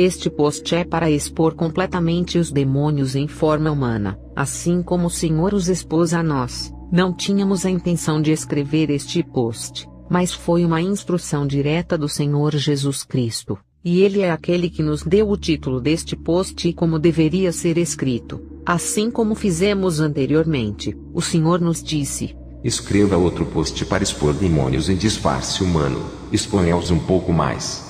Este post é para expor completamente os demônios em forma humana, assim como o Senhor os expôs a nós. Não tínhamos a intenção de escrever este post, mas foi uma instrução direta do Senhor Jesus Cristo, e Ele é aquele que nos deu o título deste post e como deveria ser escrito. Assim como fizemos anteriormente, o Senhor nos disse: escreva outro post para expor demônios em disfarce humano, exponha-os um pouco mais.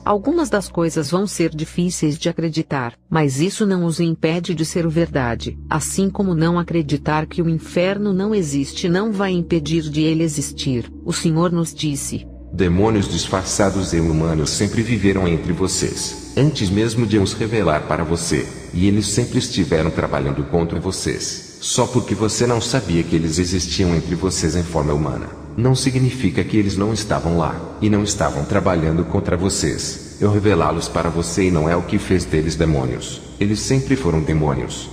Algumas das coisas vão ser difíceis de acreditar, mas isso não os impede de ser verdade. Assim como não acreditar que o inferno não existe não vai impedir de ele existir. O Senhor nos disse: demônios disfarçados e humanos sempre viveram entre vocês, antes mesmo de os revelar para você, e eles sempre estiveram trabalhando contra vocês, só porque você não sabia que eles existiam entre vocês em forma humana. Não significa que eles não estavam lá, e não estavam trabalhando contra vocês. Eu revelá-los para você e não é o que fez deles demônios. Eles sempre foram demônios.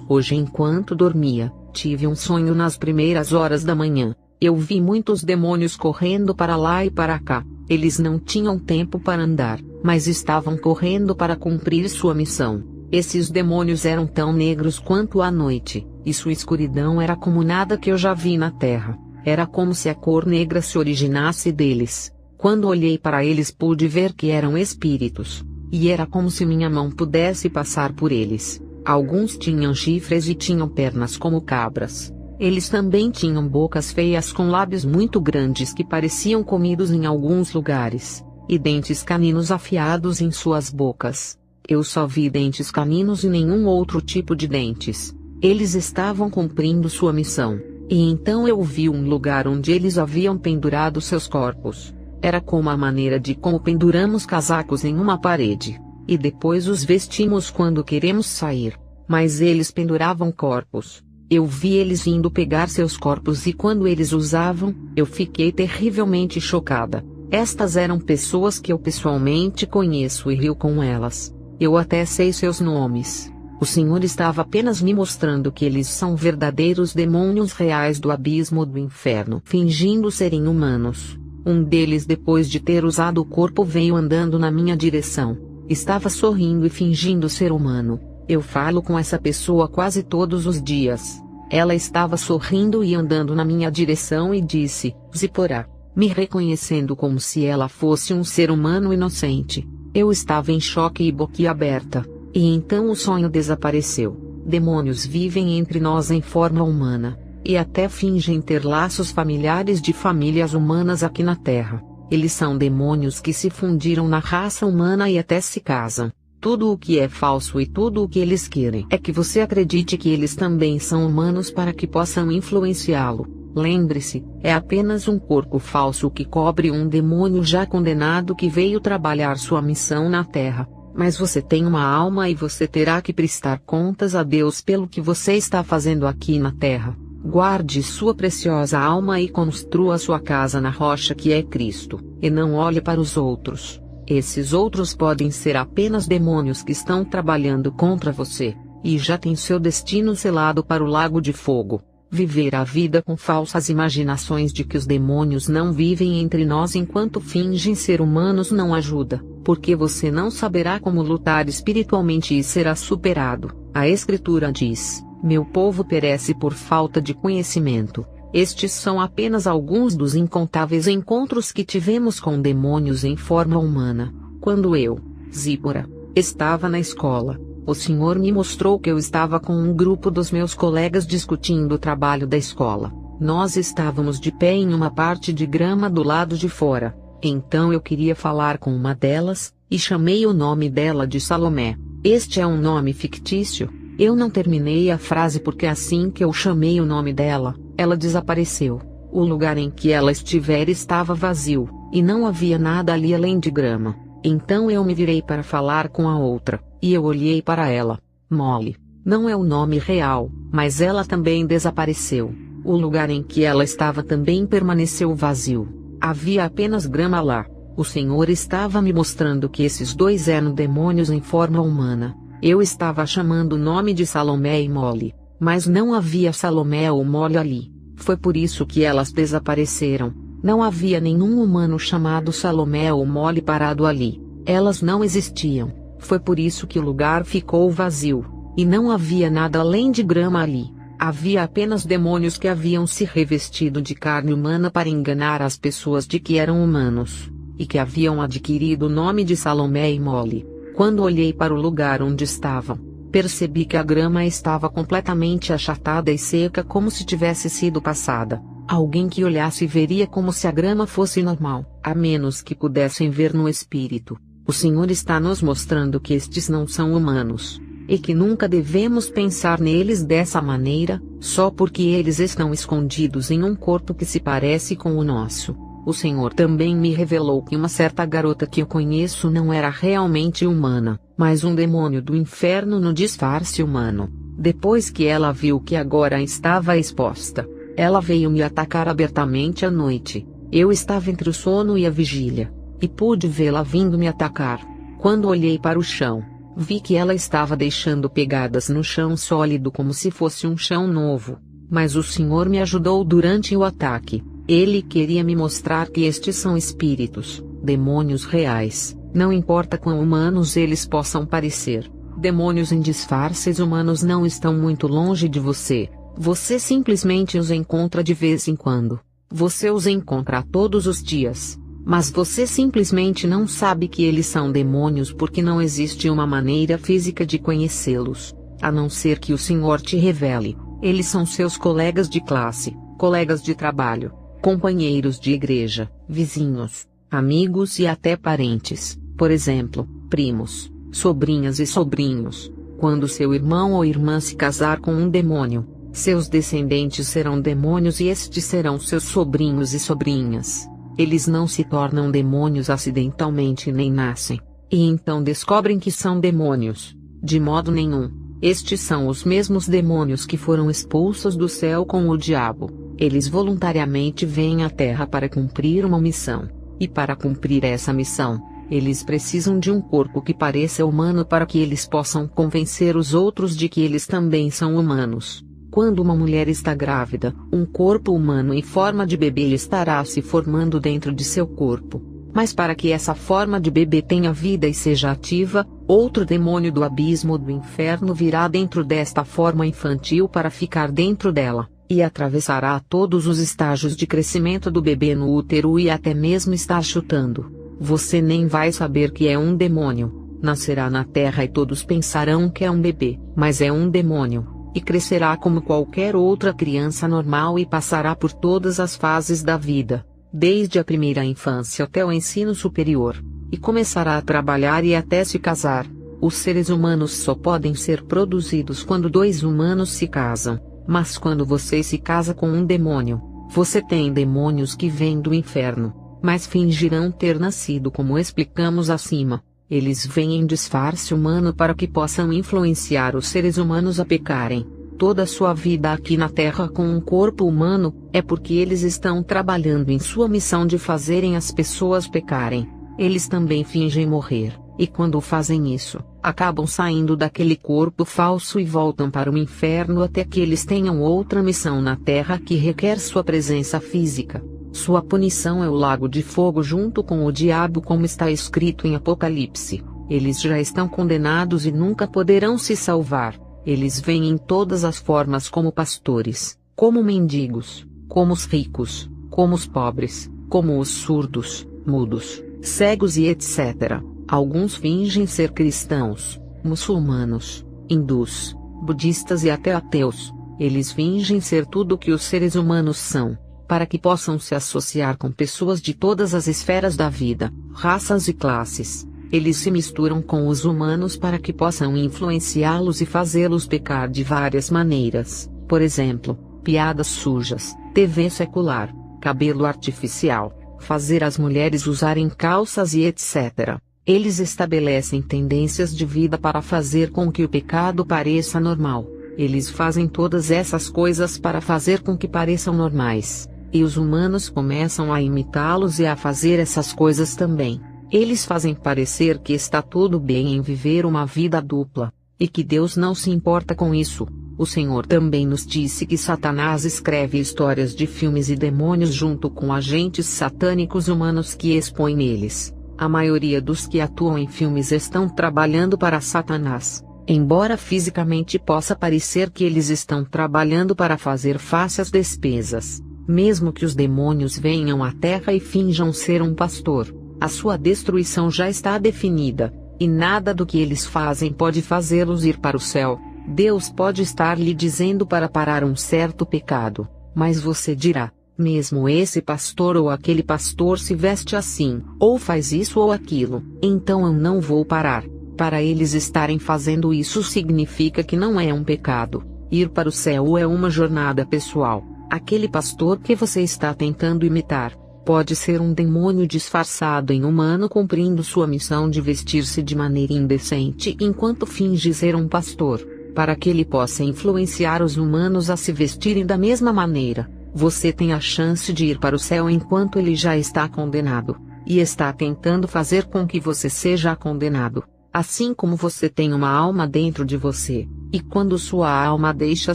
Hoje, enquanto dormia, tive um sonho nas primeiras horas da manhã. Eu vi muitos demônios correndo para lá e para cá. Eles não tinham tempo para andar, mas estavam correndo para cumprir sua missão. Esses demônios eram tão negros quanto a noite, e sua escuridão era como nada que eu já vi na terra. Era como se a cor negra se originasse deles. Quando olhei para eles pude ver que eram espíritos, e era como se minha mão pudesse passar por eles. Alguns tinham chifres e tinham pernas como cabras. Eles também tinham bocas feias com lábios muito grandes que pareciam comidos em alguns lugares, e dentes caninos afiados em suas bocas. Eu só vi dentes caninos e nenhum outro tipo de dentes. Eles estavam cumprindo sua missão. E então eu vi um lugar onde eles haviam pendurado seus corpos. Era como a maneira de como penduramos casacos em uma parede, e depois os vestimos quando queremos sair. Mas eles penduravam corpos. Eu vi eles indo pegar seus corpos e quando eles usavam, eu fiquei terrivelmente chocada. Estas eram pessoas que eu pessoalmente conheço e rio com elas. Eu até sei seus nomes. O Senhor estava apenas me mostrando que eles são verdadeiros demônios reais do abismo do inferno, fingindo serem humanos. Um deles, depois de ter usado o corpo, veio andando na minha direção. Estava sorrindo e fingindo ser humano. Eu falo com essa pessoa quase todos os dias. Ela estava sorrindo e andando na minha direção e disse: Zipporah, me reconhecendo como se ela fosse um ser humano inocente. Eu estava em choque e boquiaberta. E então o sonho desapareceu. Demônios vivem entre nós em forma humana, e até fingem ter laços familiares de famílias humanas aqui na Terra. Eles são demônios que se fundiram na raça humana e até se casam. Tudo o que é falso e tudo o que eles querem é que você acredite que eles também são humanos para que possam influenciá-lo. Lembre-se, é apenas um corpo falso que cobre um demônio já condenado que veio trabalhar sua missão na Terra. Mas você tem uma alma e você terá que prestar contas a Deus pelo que você está fazendo aqui na Terra. Guarde sua preciosa alma e construa sua casa na rocha que é Cristo, e não olhe para os outros. Esses outros podem ser apenas demônios que estão trabalhando contra você, e já tem seu destino selado para o lago de fogo. Viver a vida com falsas imaginações de que os demônios não vivem entre nós enquanto fingem ser humanos não ajuda, porque você não saberá como lutar espiritualmente e será superado. A Escritura diz: meu povo perece por falta de conhecimento. Estes são apenas alguns dos incontáveis encontros que tivemos com demônios em forma humana. Quando eu, Zipporah, estava na escola, o Senhor me mostrou que eu estava com um grupo dos meus colegas discutindo o trabalho da escola. Nós estávamos de pé em uma parte de grama do lado de fora. Então eu queria falar com uma delas, e chamei o nome dela de Salomé. Este é um nome fictício. Eu não terminei a frase porque assim que eu chamei o nome dela, ela desapareceu. O lugar em que ela estivera estava vazio, e não havia nada ali além de grama. Então eu me virei para falar com a outra, e eu olhei para ela. Molly. Não é o nome real, mas ela também desapareceu. O lugar em que ela estava também permaneceu vazio. Havia apenas grama lá. O Senhor estava me mostrando que esses dois eram demônios em forma humana. Eu estava chamando o nome de Salomé e Molly, mas não havia Salomé ou Molly ali. Foi por isso que elas desapareceram. Não havia nenhum humano chamado Salomé ou Molly parado ali. Elas não existiam. Foi por isso que o lugar ficou vazio, e não havia nada além de grama ali. Havia apenas demônios que haviam se revestido de carne humana para enganar as pessoas de que eram humanos, e que haviam adquirido o nome de Salomé e Mole. Quando olhei para o lugar onde estavam, percebi que a grama estava completamente achatada e seca, como se tivesse sido passada. Alguém que olhasse veria como se a grama fosse normal, a menos que pudessem ver no espírito. O Senhor está nos mostrando que estes não são humanos, e que nunca devemos pensar neles dessa maneira, só porque eles estão escondidos em um corpo que se parece com o nosso. O Senhor também me revelou que uma certa garota que eu conheço não era realmente humana, mas um demônio do inferno no disfarce humano. Depois que ela viu que agora estava exposta, ela veio me atacar abertamente à noite. Eu estava entre o sono e a vigília, e pude vê-la vindo me atacar. Quando olhei para o chão, vi que ela estava deixando pegadas no chão sólido como se fosse um chão novo. Mas o Senhor me ajudou durante o ataque. Ele queria me mostrar que estes são espíritos, demônios reais, não importa quão humanos eles possam parecer. Demônios em disfarces humanos não estão muito longe de você. Você simplesmente os encontra de vez em quando. Você os encontra todos os dias. Mas você simplesmente não sabe que eles são demônios porque não existe uma maneira física de conhecê-los, a não ser que o Senhor te revele. Eles são seus colegas de classe, colegas de trabalho, companheiros de igreja, vizinhos, amigos e até parentes, por exemplo, primos, sobrinhas e sobrinhos. Quando seu irmão ou irmã se casar com um demônio, seus descendentes serão demônios e estes serão seus sobrinhos e sobrinhas. Eles não se tornam demônios acidentalmente nem nascem, e então descobrem que são demônios. De modo nenhum. Estes são os mesmos demônios que foram expulsos do céu com o diabo. Eles voluntariamente vêm à Terra para cumprir uma missão. E para cumprir essa missão, eles precisam de um corpo que pareça humano para que eles possam convencer os outros de que eles também são humanos. Quando uma mulher está grávida, um corpo humano em forma de bebê estará se formando dentro de seu corpo. Mas para que essa forma de bebê tenha vida e seja ativa, outro demônio do abismo do inferno virá dentro desta forma infantil para ficar dentro dela, e atravessará todos os estágios de crescimento do bebê no útero e até mesmo estar chutando. Você nem vai saber que é um demônio. Nascerá na terra e todos pensarão que é um bebê, mas é um demônio, e crescerá como qualquer outra criança normal e passará por todas as fases da vida, desde a primeira infância até o ensino superior, e começará a trabalhar e até se casar. Os seres humanos só podem ser produzidos quando dois humanos se casam, mas quando você se casa com um demônio, você tem demônios que vêm do inferno, mas fingirão ter nascido como explicamos acima. Eles vêm em disfarce humano para que possam influenciar os seres humanos a pecarem. Toda a sua vida aqui na Terra com um corpo humano, é porque eles estão trabalhando em sua missão de fazerem as pessoas pecarem. Eles também fingem morrer, e quando fazem isso, acabam saindo daquele corpo falso e voltam para o inferno até que eles tenham outra missão na Terra que requer sua presença física. Sua punição é o lago de fogo junto com o diabo, como está escrito em Apocalipse. Eles já estão condenados e nunca poderão se salvar. Eles vêm em todas as formas, como pastores, como mendigos, como os ricos, como os pobres, como os surdos, mudos, cegos e etc. Alguns fingem ser cristãos, muçulmanos, hindus, budistas e até ateus. Eles fingem ser tudo o que os seres humanos são, para que possam se associar com pessoas de todas as esferas da vida, raças e classes. Eles se misturam com os humanos para que possam influenciá-los e fazê-los pecar de várias maneiras. Por exemplo, piadas sujas, TV secular, cabelo artificial, fazer as mulheres usarem calças e etc. Eles estabelecem tendências de vida para fazer com que o pecado pareça normal. Eles fazem todas essas coisas para fazer com que pareçam normais. E os humanos começam a imitá-los e a fazer essas coisas também. Eles fazem parecer que está tudo bem em viver uma vida dupla, e que Deus não se importa com isso. O Senhor também nos disse que Satanás escreve histórias de filmes e demônios junto com agentes satânicos humanos que expõem neles. A maioria dos que atuam em filmes estão trabalhando para Satanás, embora fisicamente possa parecer que eles estão trabalhando para fazer face às despesas. Mesmo que os demônios venham à Terra e finjam ser um pastor, a sua destruição já está definida, e nada do que eles fazem pode fazê-los ir para o céu. Deus pode estar lhe dizendo para parar um certo pecado, mas você dirá: mesmo esse pastor ou aquele pastor se veste assim, ou faz isso ou aquilo, então eu não vou parar. Para eles estarem fazendo isso significa que não é um pecado. Ir para o céu é uma jornada pessoal. Aquele pastor que você está tentando imitar pode ser um demônio disfarçado em humano cumprindo sua missão de vestir-se de maneira indecente enquanto finge ser um pastor, para que ele possa influenciar os humanos a se vestirem da mesma maneira. Você tem a chance de ir para o céu enquanto ele já está condenado, e está tentando fazer com que você seja condenado. Assim como você tem uma alma dentro de você, e quando sua alma deixa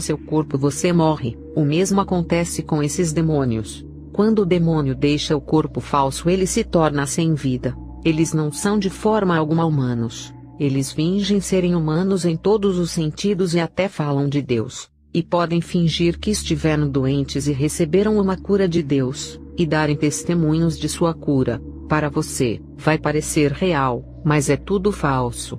seu corpo você morre, o mesmo acontece com esses demônios. Quando o demônio deixa o corpo falso ele se torna sem vida. Eles não são de forma alguma humanos. Eles fingem serem humanos em todos os sentidos e até falam de Deus. E podem fingir que estiveram doentes e receberam uma cura de Deus, e darem testemunhos de sua cura. Para você, vai parecer real, mas é tudo falso.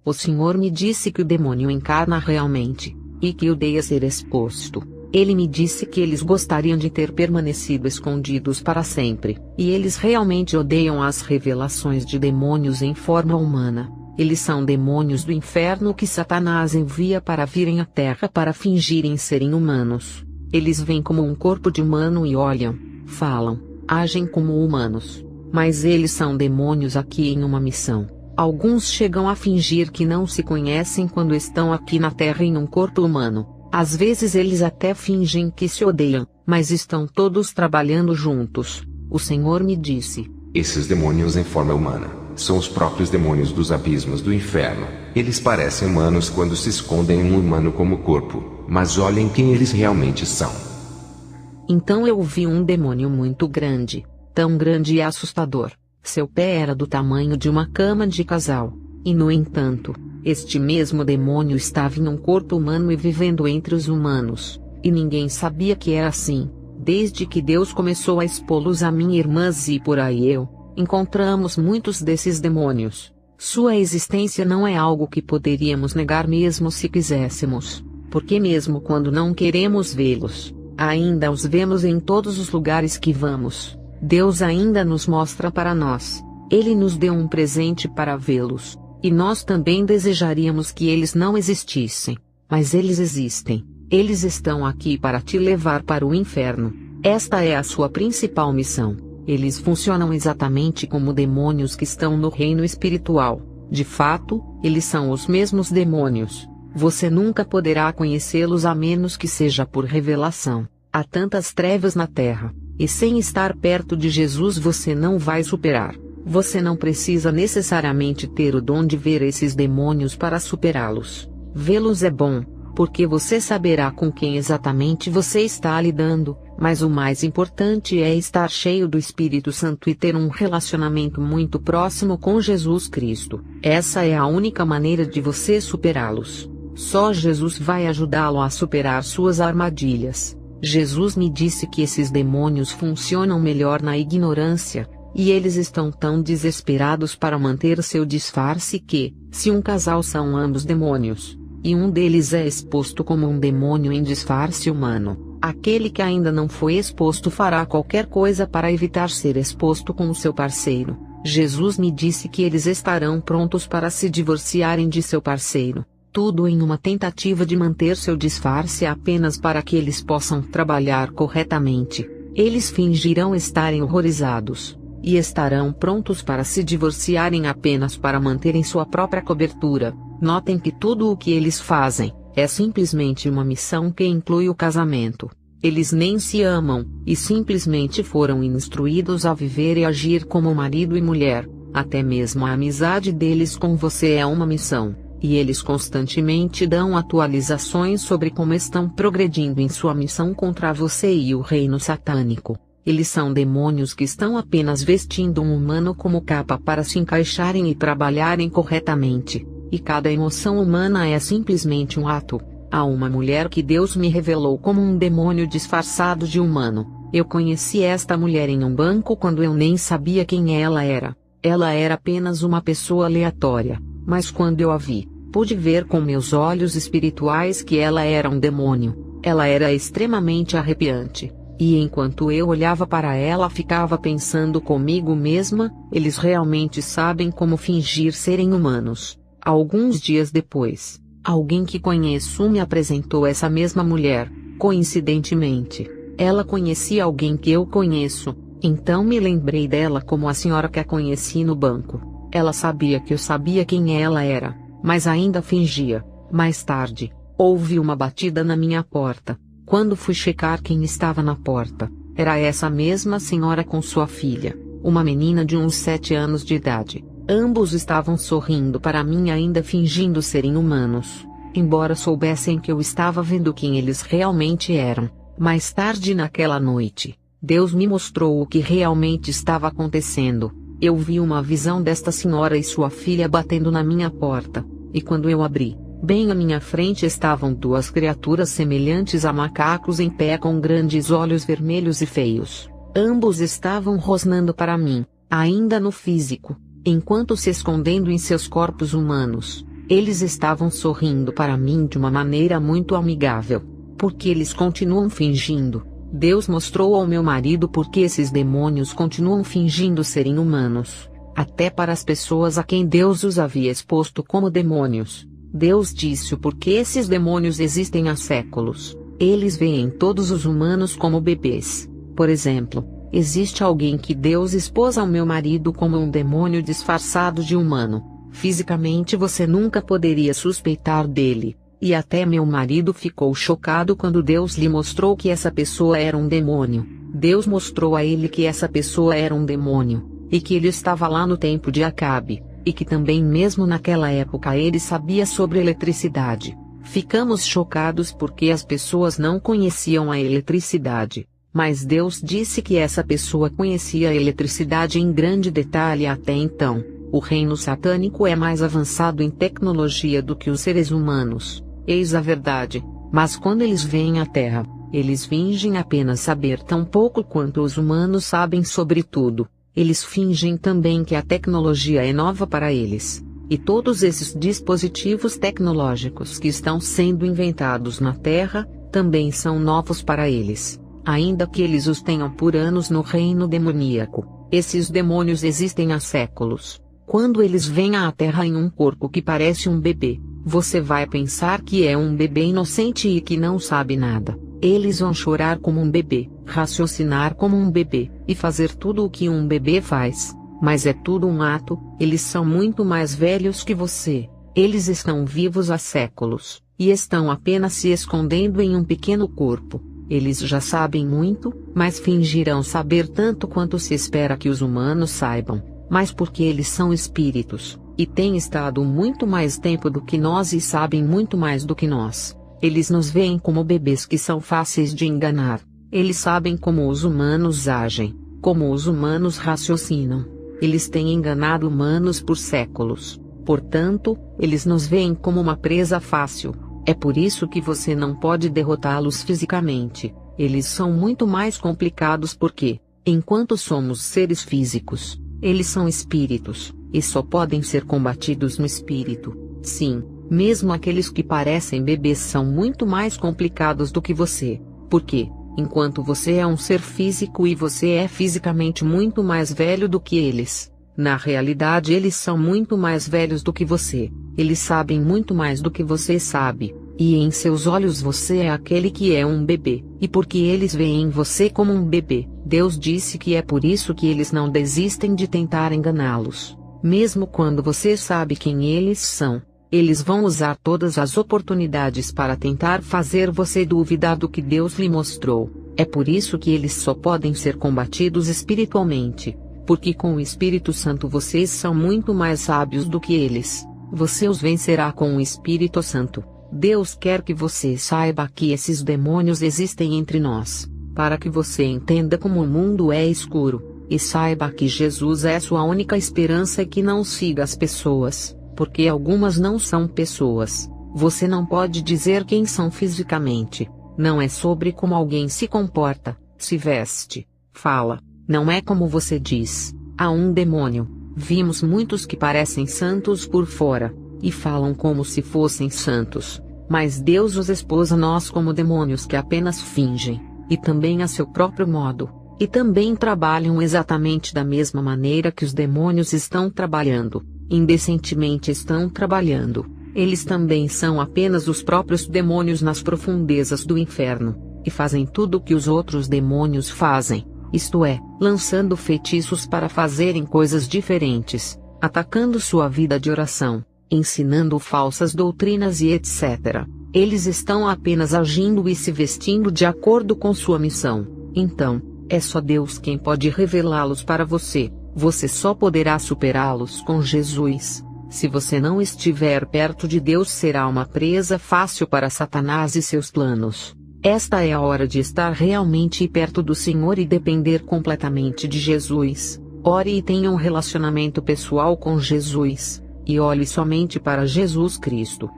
O Senhor me disse que o demônio encarna realmente, e que odeia ser exposto. Ele me disse que eles gostariam de ter permanecido escondidos para sempre, e eles realmente odeiam as revelações de demônios em forma humana. Eles são demônios do inferno que Satanás envia para virem à Terra para fingirem serem humanos. Eles vêm como um corpo de humano e olham, falam, agem como humanos. Mas eles são demônios aqui em uma missão. Alguns chegam a fingir que não se conhecem quando estão aqui na Terra em um corpo humano. Às vezes eles até fingem que se odeiam, mas estão todos trabalhando juntos. O Senhor me disse: esses demônios em forma humana são os próprios demônios dos abismos do inferno. Eles parecem humanos quando se escondem em um humano como corpo, mas olhem quem eles realmente são. Então eu vi um demônio muito grande, tão grande e assustador. Seu pé era do tamanho de uma cama de casal. E no entanto, este mesmo demônio estava em um corpo humano e vivendo entre os humanos. E ninguém sabia que era assim, desde que Deus começou a expô-los a mim, irmãs, e por aí encontramos muitos desses demônios. Sua existência não é algo que poderíamos negar mesmo se quiséssemos, porque mesmo quando não queremos vê-los, ainda os vemos em todos os lugares que vamos. Deus ainda nos mostra para nós. Ele nos deu um presente para vê-los, e nós também desejaríamos que eles não existissem, mas eles existem. Eles estão aqui para te levar para o inferno. Esta é a sua principal missão. Eles funcionam exatamente como demônios que estão no reino espiritual. De fato, eles são os mesmos demônios. Você nunca poderá conhecê-los a menos que seja por revelação. Há tantas trevas na terra, e sem estar perto de Jesus você não vai superar. Você não precisa necessariamente ter o dom de ver esses demônios para superá-los. Vê-los é bom, porque você saberá com quem exatamente você está lidando, mas o mais importante é estar cheio do Espírito Santo e ter um relacionamento muito próximo com Jesus Cristo. Essa é a única maneira de você superá-los. Só Jesus vai ajudá-lo a superar suas armadilhas. Jesus me disse que esses demônios funcionam melhor na ignorância, e eles estão tão desesperados para manter seu disfarce que, se um casal são ambos demônios, e um deles é exposto como um demônio em disfarce humano, aquele que ainda não foi exposto fará qualquer coisa para evitar ser exposto com o seu parceiro. Jesus me disse que eles estarão prontos para se divorciarem de seu parceiro, tudo em uma tentativa de manter seu disfarce apenas para que eles possam trabalhar corretamente. Eles fingirão estarem horrorizados, e estarão prontos para se divorciarem apenas para manterem sua própria cobertura. Notem que tudo o que eles fazem é simplesmente uma missão que inclui o casamento. Eles nem se amam, e simplesmente foram instruídos a viver e agir como marido e mulher. Até mesmo a amizade deles com você é uma missão. e eles constantemente dão atualizações sobre como estão progredindo em sua missão contra você e o reino satânico. Eles são demônios que estão apenas vestindo um humano como capa para se encaixarem e trabalharem corretamente, e cada emoção humana é simplesmente um ato. Há uma mulher que Deus me revelou como um demônio disfarçado de humano. Eu conheci esta mulher em um banco quando eu nem sabia quem ela era. Ela era apenas uma pessoa aleatória, mas quando eu a vi, pude ver com meus olhos espirituais que ela era um demônio. Ela era extremamente arrepiante. E enquanto eu olhava para ela ficava pensando comigo mesma, eles realmente sabem como fingir serem humanos. Alguns dias depois, alguém que conheço me apresentou essa mesma mulher, coincidentemente. Ela conhecia alguém que eu conheço, então me lembrei dela como a senhora que a conheci no banco. Ela sabia que eu sabia quem ela era, mas ainda fingia. Mais tarde, houve uma batida na minha porta. Quando fui checar quem estava na porta, era essa mesma senhora com sua filha, uma menina de uns 7 anos de idade. Ambos estavam sorrindo para mim ainda fingindo serem humanos, embora soubessem que eu estava vendo quem eles realmente eram. Mais tarde naquela noite, Deus me mostrou o que realmente estava acontecendo. Eu vi uma visão desta senhora e sua filha batendo na minha porta, e quando eu abri, bem à minha frente estavam 2 criaturas semelhantes a macacos em pé com grandes olhos vermelhos e feios. Ambos estavam rosnando para mim, ainda no físico, enquanto se escondendo em seus corpos humanos. Eles estavam sorrindo para mim de uma maneira muito amigável. Porque eles continuam fingindo. Deus mostrou ao meu marido porque esses demônios continuam fingindo serem humanos, até para as pessoas a quem Deus os havia exposto como demônios. Deus disse o porquê esses demônios existem há séculos. Eles veem todos os humanos como bebês. Por exemplo, existe alguém que Deus expôs ao meu marido como um demônio disfarçado de humano. Fisicamente você nunca poderia suspeitar dele. E até meu marido ficou chocado quando Deus lhe mostrou que essa pessoa era um demônio. Deus mostrou a ele que essa pessoa era um demônio, e que ele estava lá no tempo de Acabe, e que também mesmo naquela época ele sabia sobre eletricidade. Ficamos chocados porque as pessoas não conheciam a eletricidade, mas Deus disse que essa pessoa conhecia a eletricidade em grande detalhe até então. O reino satânico é mais avançado em tecnologia do que os seres humanos. Eis a verdade, mas quando eles vêm à Terra, eles fingem apenas saber tão pouco quanto os humanos sabem sobre tudo. Eles fingem também que a tecnologia é nova para eles. E todos esses dispositivos tecnológicos que estão sendo inventados na Terra, também são novos para eles. Ainda que eles os tenham por anos no reino demoníaco, esses demônios existem há séculos. Quando eles vêm à Terra em um corpo que parece um bebê, você vai pensar que é um bebê inocente e que não sabe nada. Eles vão chorar como um bebê, raciocinar como um bebê, e fazer tudo o que um bebê faz. Mas é tudo um ato. Eles são muito mais velhos que você. Eles estão vivos há séculos, e estão apenas se escondendo em um pequeno corpo. Eles já sabem muito, mas fingirão saber tanto quanto se espera que os humanos saibam. Mas porque eles são espíritos, e têm estado muito mais tempo do que nós e sabem muito mais do que nós, eles nos veem como bebês que são fáceis de enganar. Eles sabem como os humanos agem, como os humanos raciocinam. Eles têm enganado humanos por séculos. Portanto, eles nos veem como uma presa fácil. É por isso que você não pode derrotá-los fisicamente. Eles são muito mais complicados porque, enquanto somos seres físicos, eles são espíritos, e só podem ser combatidos no espírito. Sim, mesmo aqueles que parecem bebês são muito mais complicados do que você. Porque, enquanto você é um ser físico e você é fisicamente muito mais velho do que eles, na realidade eles são muito mais velhos do que você. Eles sabem muito mais do que você sabe, e em seus olhos você é aquele que é um bebê, e porque eles veem você como um bebê, Deus disse que é por isso que eles não desistem de tentar enganá-los. Mesmo quando você sabe quem eles são, eles vão usar todas as oportunidades para tentar fazer você duvidar do que Deus lhe mostrou. É por isso que eles só podem ser combatidos espiritualmente, porque com o Espírito Santo vocês são muito mais sábios do que eles. Você os vencerá com o Espírito Santo. Deus quer que você saiba que esses demônios existem entre nós, para que você entenda como o mundo é escuro, e saiba que Jesus é sua única esperança e que não siga as pessoas, porque algumas não são pessoas. Você não pode dizer quem são fisicamente. Não é sobre como alguém se comporta, se veste, fala. Não é como você diz. Há um demônio. Vimos muitos que parecem santos por fora, e falam como se fossem santos. Mas Deus os expôs a nós como demônios que apenas fingem, e também a seu próprio modo, e também trabalham exatamente da mesma maneira que os demônios estão trabalhando, indecentemente estão trabalhando. Eles também são apenas os próprios demônios nas profundezas do inferno, e fazem tudo o que os outros demônios fazem, isto é, lançando feitiços para fazerem coisas diferentes, atacando sua vida de oração, ensinando falsas doutrinas e etc. Eles estão apenas agindo e se vestindo de acordo com sua missão. Então, é só Deus quem pode revelá-los para você. Você só poderá superá-los com Jesus. Se você não estiver perto de Deus, será uma presa fácil para Satanás e seus planos. Esta é a hora de estar realmente perto do Senhor e depender completamente de Jesus. Ore e tenha um relacionamento pessoal com Jesus, e olhe somente para Jesus Cristo.